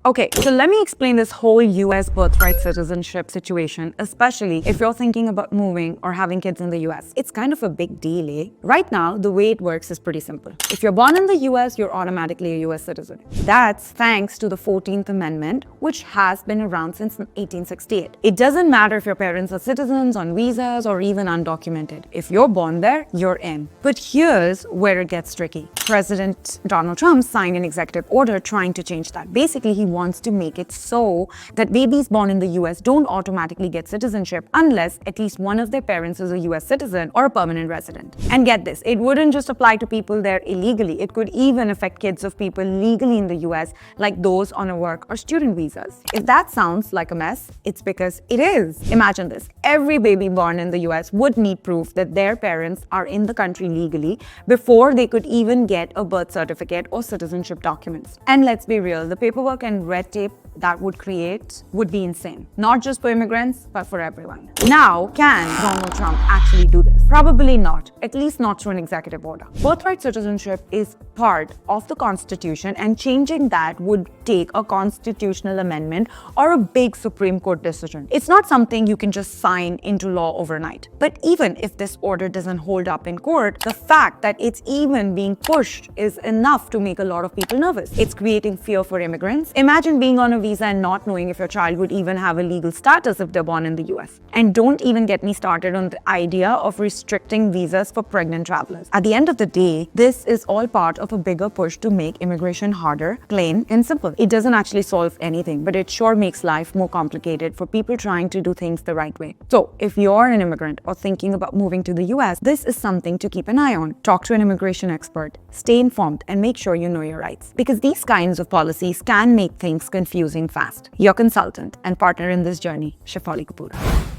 Okay, so let me explain this whole US birthright citizenship situation, especially if you're thinking about moving or having kids in the US. It's kind of a big deal, eh? Right now, the way it works is pretty simple. If you're born in the US, you're automatically a US citizen. That's thanks to the 14th Amendment, which has been around since 1868. It doesn't matter if your parents are citizens, on visas, or even undocumented. If you're born there, you're in. But here's where it gets tricky. President Donald Trump signed an executive order trying to change that. Basically, he wants to make it so that babies born in the US don't automatically get citizenship unless at least one of their parents is a US citizen or a permanent resident. And get this, it wouldn't just apply to people there illegally. It could even affect kids of people legally in the US, like those on a work or student visas. If that sounds like a mess, it's because it is. Imagine this. Every baby born in the US would need proof that their parents are in the country legally before they could even get a birth certificate or citizenship documents. And let's be real, the paperwork and red tape that would create would be insane. Not just for immigrants, but for everyone. Now, can Donald Trump actually do this? Probably not, at least not through an executive order. Birthright citizenship is part of the Constitution, and changing that would take a constitutional amendment or a big Supreme Court decision. It's not something you can just sign into law overnight. But even if this order doesn't hold up in court, the fact that it's even being pushed is enough to make a lot of people nervous. It's creating fear for immigrants. Imagine being on a visa and not knowing if your child would even have a legal status if they're born in the US. And don't even get me started on the idea of restricting visas for pregnant travelers. At the end of the day, this is all part of a bigger push to make immigration harder, plain and simple. It doesn't actually solve anything, but it sure makes life more complicated for people trying to do things the right way. So, if you're an immigrant or thinking about moving to the US, this is something to keep an eye on. Talk to an immigration expert, stay informed, and make sure you know your rights. Because these kinds of policies can make things confusing fast. Your consultant and partner in this journey, Shefali Kapoor.